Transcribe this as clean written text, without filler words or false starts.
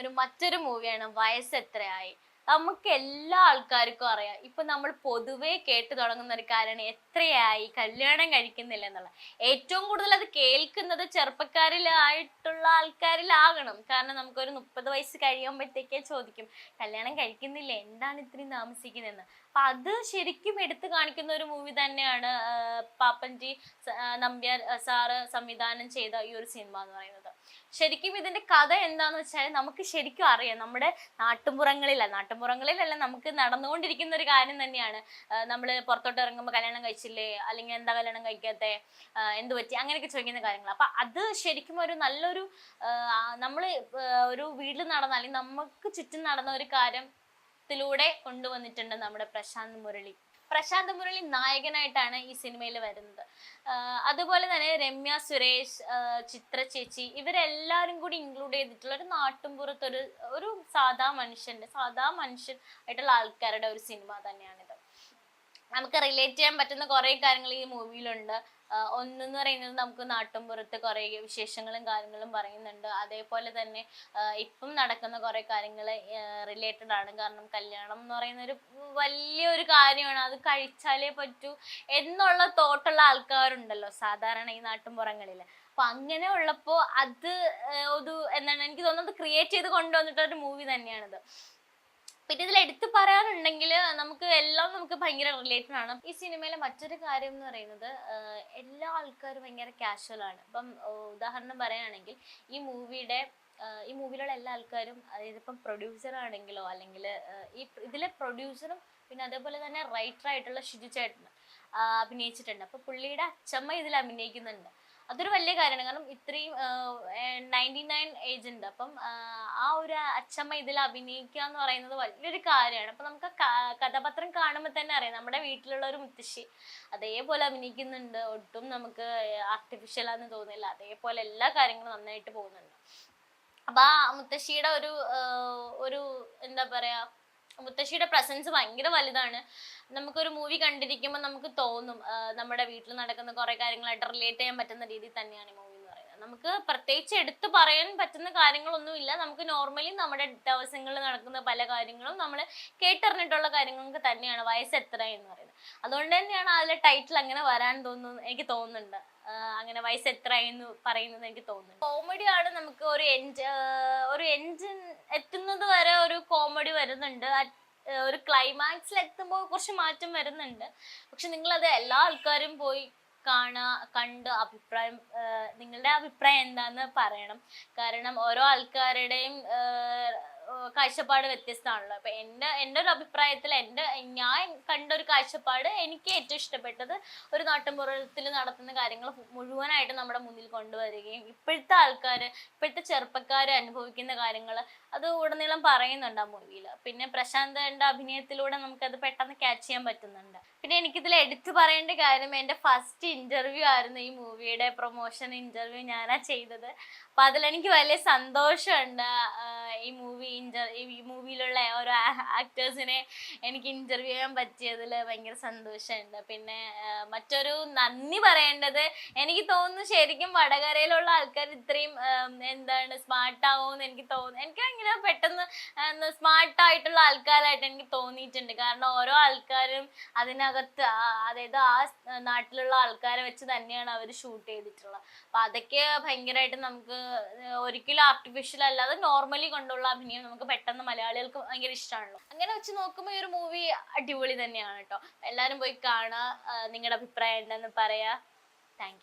ഒരു മറ്റൊരു മൂവിയാണ് വയസ്സ് എത്രയായി. നമുക്ക് എല്ലാ ആൾക്കാർക്കും അറിയാം. ഇപ്പൊ നമ്മൾ പൊതുവെ കേട്ടു തുടങ്ങുന്ന ഒരു കാര്യമാണ് എത്രയായി കല്യാണം കഴിക്കുന്നില്ല എന്നുള്ളത്. ഏറ്റവും കൂടുതൽ അത് കേൾക്കുന്നത് ചെറുപ്പക്കാരിലായിട്ടുള്ള ആൾക്കാരിലാകണം. കാരണം നമുക്കൊരു 30 വയസ്സ് കഴിയുമ്പോഴത്തേക്കേ ചോദിക്കും കല്യാണം കഴിക്കുന്നില്ലേ, എന്താണ് ഇത്രയും താമസിക്കുന്നതെന്ന്. അപ്പൊ അത് ശരിക്കും എടുത്തു കാണിക്കുന്ന ഒരു മൂവി തന്നെയാണ് പാപ്പൻജി നമ്പ്യാർ സാറ് സംവിധാനം ചെയ്ത ഈ ഒരു സിനിമ എന്ന് പറയുന്നത്. ശരിക്കും ഇതിന്റെ കഥ എന്താന്ന് വെച്ചാൽ നമുക്ക് ശരിക്കും അറിയാം. നമ്മുടെ നാട്ടുമ്പുറങ്ങളിലല്ല നമുക്ക് നടന്നുകൊണ്ടിരിക്കുന്ന ഒരു കാര്യം തന്നെയാണ്. നമ്മൾ പുറത്തോട്ട് ഇറങ്ങുമ്പോൾ കല്യാണം കഴിച്ചില്ലേ, അല്ലെങ്കിൽ എന്താ കല്യാണം കഴിക്കാത്തെ, എന്ത് പറ്റി, അങ്ങനെയൊക്കെ ചോദിക്കുന്ന കാര്യങ്ങൾ. അപ്പൊ അത് ശരിക്കും ഒരു നല്ലൊരു നമ്മൾ ഒരു വീട്ടിൽ നടന്ന അല്ലെങ്കിൽ നമുക്ക് ചുറ്റും നടന്ന ഒരു കാര്യത്തിലൂടെ കൊണ്ടുവന്നിട്ടുണ്ട് നമ്മുടെ പ്രശാന്ത് മുരളി നായകനായിട്ടാണ് ഈ സിനിമയിൽ വരുന്നത്. അതുപോലെ തന്നെ രമ്യ സുരേഷ്, ചിത്ര ചേച്ചി, ഇവരെല്ലാരും കൂടി ഇൻക്ലൂഡ് ചെയ്തിട്ടുള്ള ഒരു നാട്ടുംപുറത്ത് ഒരു സാധാ മനുഷ്യൻ ആയിട്ടുള്ള ആൾക്കാരുടെ ഒരു സിനിമ തന്നെയാണിത്. നമുക്ക് റിലേറ്റ് ചെയ്യാൻ പറ്റുന്ന കുറെ കാര്യങ്ങൾ ഈ മൂവിയിലുണ്ട്. ഒന്നെന്ന് പറയുന്നത് നമുക്ക് നാട്ടുംപുറത്ത് കുറെ വിശേഷങ്ങളും കാര്യങ്ങളും പറയുന്നുണ്ട്. അതേപോലെ തന്നെ ഇപ്പം നടക്കുന്ന കുറെ കാര്യങ്ങൾ റിലേറ്റഡ് ആണ്. കാരണം കല്യാണം എന്ന് പറയുന്ന ഒരു വലിയൊരു കാര്യമാണ്, അത് കഴിച്ചാലേ പറ്റൂ എന്നുള്ള തോട്ടുള്ള ആൾക്കാരുണ്ടല്ലോ സാധാരണ ഈ നാട്ടുംപുറങ്ങളിൽ. അപ്പൊ അങ്ങനെ ഉള്ളപ്പോ അത് ഒരു എന്താണ് എനിക്ക് തോന്നുന്നത് ക്രിയേറ്റ് ചെയ്ത് കൊണ്ടുവന്നിട്ടൊരു മൂവി തന്നെയാണിത്. പിന്നെ ഇതിൽ എടുത്തു പറയാനുണ്ടെങ്കിൽ നമുക്ക് ഭയങ്കര റിലേറ്റഡ് ആണ്. ഈ സിനിമയിലെ മറ്റൊരു കാര്യം എന്ന് പറയുന്നത് എല്ലാ ആൾക്കാരും ഭയങ്കര കാഷ്വൽ ആണ്. ഇപ്പം ഉദാഹരണം പറയുകയാണെങ്കിൽ ഈ മൂവിയിലുള്ള എല്ലാ ആൾക്കാരും, അതായത് ഇപ്പം പ്രൊഡ്യൂസർ ആണെങ്കിലോ അല്ലെങ്കിൽ ഇതിലെ പ്രൊഡ്യൂസറും പിന്നെ അതേപോലെ തന്നെ റൈറ്റർ ആയിട്ടുള്ള ഷിജു ചേട്ടൻ അഭിനയിച്ചിട്ടുണ്ട്. അപ്പൊ പുള്ളിയുടെ അച്ഛമ്മ ഇതിൽ അഭിനയിക്കുന്നുണ്ട്. അതൊരു വലിയ കാര്യമാണ്. കാരണം ഇത്രയും 99 ഏജ് ഉണ്ട്. അപ്പം ആ ഒരു അച്ഛമ്മ ഇതിൽ അഭിനയിക്കുക എന്ന് പറയുന്നത് വലിയൊരു കാര്യമാണ്. അപ്പൊ നമുക്ക് കഥാപാത്രം കാണുമ്പോൾ തന്നെ അറിയാം നമ്മുടെ വീട്ടിലുള്ള ഒരു മുത്തശ്ശി അതേപോലെ അഭിനയിക്കുന്നുണ്ട്. ഒട്ടും നമുക്ക് ആർട്ടിഫിഷ്യൽ ആണെന്ന് തോന്നില്ല. അതേപോലെ എല്ലാ കാര്യങ്ങളും നന്നായിട്ട് പോകുന്നുണ്ട്. അപ്പൊ ആ മുത്തശ്ശിയുടെ ഒരു എന്താ പറയാ, മുത്തശ്ശിയുടെ പ്രസൻസ് ഭയങ്കര വലുതാണ്. നമുക്കൊരു മൂവി കണ്ടിരിക്കുമ്പോൾ നമുക്ക് തോന്നും നമ്മുടെ വീട്ടിൽ നടക്കുന്ന കുറെ കാര്യങ്ങളായിട്ട് റിലേറ്റ് ചെയ്യാൻ പറ്റുന്ന രീതിയിൽ തന്നെയാണ് ഈ മൂവി എന്ന് പറയുന്നത്. നമുക്ക് പ്രത്യേകിച്ച് എടുത്തു പറയാൻ പറ്റുന്ന കാര്യങ്ങളൊന്നുമില്ല. നമുക്ക് നോർമലി നമ്മുടെ ദിവസങ്ങളിൽ നടക്കുന്ന പല കാര്യങ്ങളും നമ്മൾ കേട്ടറിഞ്ഞിട്ടുള്ള കാര്യങ്ങൾക്ക് തന്നെയാണ് വയസ്സ് എത്ര എന്ന് പറയുന്നത്. അതുകൊണ്ട് തന്നെയാണ് അതിലെ ടൈറ്റിൽ അങ്ങനെ വരാൻ എനിക്ക് തോന്നുന്നുണ്ട്. അങ്ങനെ വയസ്സ് എത്ര എന്ന് പറയുന്നത് എനിക്ക് തോന്നുന്നു. കോമഡിയാണ്. നമുക്ക് ഒരു എൻജിൻ എത്തുന്നത് വരെ ഒരു കോമഡി വരുന്നുണ്ട്. ഒരു ക്ലൈമാക്സിൽ എത്തുമ്പോൾ കുറച്ച് മാറ്റം വരുന്നുണ്ട്. പക്ഷെ നിങ്ങളത് എല്ലാ ആൾക്കാരും പോയി കണ്ട് നിങ്ങളുടെ അഭിപ്രായം എന്താന്ന് പറയണം. കാരണം ഓരോ ആൾക്കാരുടെയും കാഴ്ചപ്പാട് വ്യത്യസ്തമാണല്ലോ. അപ്പൊ എൻ്റെ ഒരു അഭിപ്രായത്തിൽ ഞാൻ കണ്ട ഒരു കാഴ്ചപ്പാട്, എനിക്ക് ഏറ്റവും ഇഷ്ടപ്പെട്ടത് ഒരു നാട്ടിൻപുറത്തിൽ നടത്തുന്ന കാര്യങ്ങൾ മുഴുവനായിട്ട് നമ്മുടെ മുന്നിൽ കൊണ്ടുവരികയും ഇപ്പോഴത്തെ ചെറുപ്പക്കാർ അനുഭവിക്കുന്ന കാര്യങ്ങൾ അത് ഉടനീളം പറയുന്നുണ്ട് ആ മൂവിയിൽ. പിന്നെ പ്രശാന്തന്റെ അഭിനയത്തിലൂടെ നമുക്കത് പെട്ടെന്ന് ക്യാച്ച് ചെയ്യാൻ പറ്റുന്നുണ്ട്. പിന്നെ എനിക്കിതിൽ എടുത്തു പറയേണ്ട കാര്യം, എൻ്റെ ഫസ്റ്റ് ഇന്റർവ്യൂ ആയിരുന്നു ഈ മൂവിയുടെ പ്രൊമോഷൻ ഇന്റർവ്യൂ ഞാനാ ചെയ്തത്. അപ്പൊ അതിലെനിക്ക് വലിയ സന്തോഷമുണ്ട്. ഈ മൂവിയിലുള്ള ഓരോ ആക്ടേഴ്സിനെ എനിക്ക് ഇന്റർവ്യൂ ചെയ്യാൻ പറ്റിയതിൽ ഭയങ്കര സന്തോഷമുണ്ട്. പിന്നെ മറ്റൊരു നന്ദി പറയേണ്ടത്, എനിക്ക് തോന്നുന്നു ശരിക്കും വടകരയിലുള്ള ആൾക്കാർ ഇത്രയും സ്മാർട്ട് ആവുമെന്ന് എനിക്ക് തോന്നുന്നു. എനിക്ക് ഇങ്ങനെ പെട്ടെന്ന് സ്മാർട്ടായിട്ടുള്ള ആൾക്കാരായിട്ട് എനിക്ക് തോന്നിയിട്ടുണ്ട്. കാരണം ഓരോ ആൾക്കാരും അതിനകത്ത് അതായത് ആ നാട്ടിലുള്ള ആൾക്കാരെ വെച്ച് തന്നെയാണ് അവർ ഷൂട്ട് ചെയ്തിട്ടുള്ളത്. അപ്പൊ അതൊക്കെ ഭയങ്കരമായിട്ട് നമുക്ക് ഒരിക്കലും ആർട്ടിഫിഷ്യൽ അല്ലാതെ നോർമലി കൊണ്ടുള്ള അഭിനയം നമുക്ക് പെട്ടെന്ന് മലയാളികൾക്ക് ഭയങ്കര ഇഷ്ടമാണല്ലോ. അങ്ങനെ വെച്ച് നോക്കുമ്പോൾ ഈ ഒരു മൂവി അടിപൊളി തന്നെയാണ് കേട്ടോ. എല്ലാവരും പോയി കാണുക. നിങ്ങളുടെ അഭിപ്രായം എന്താണെന്ന് പറയാ. Thank you.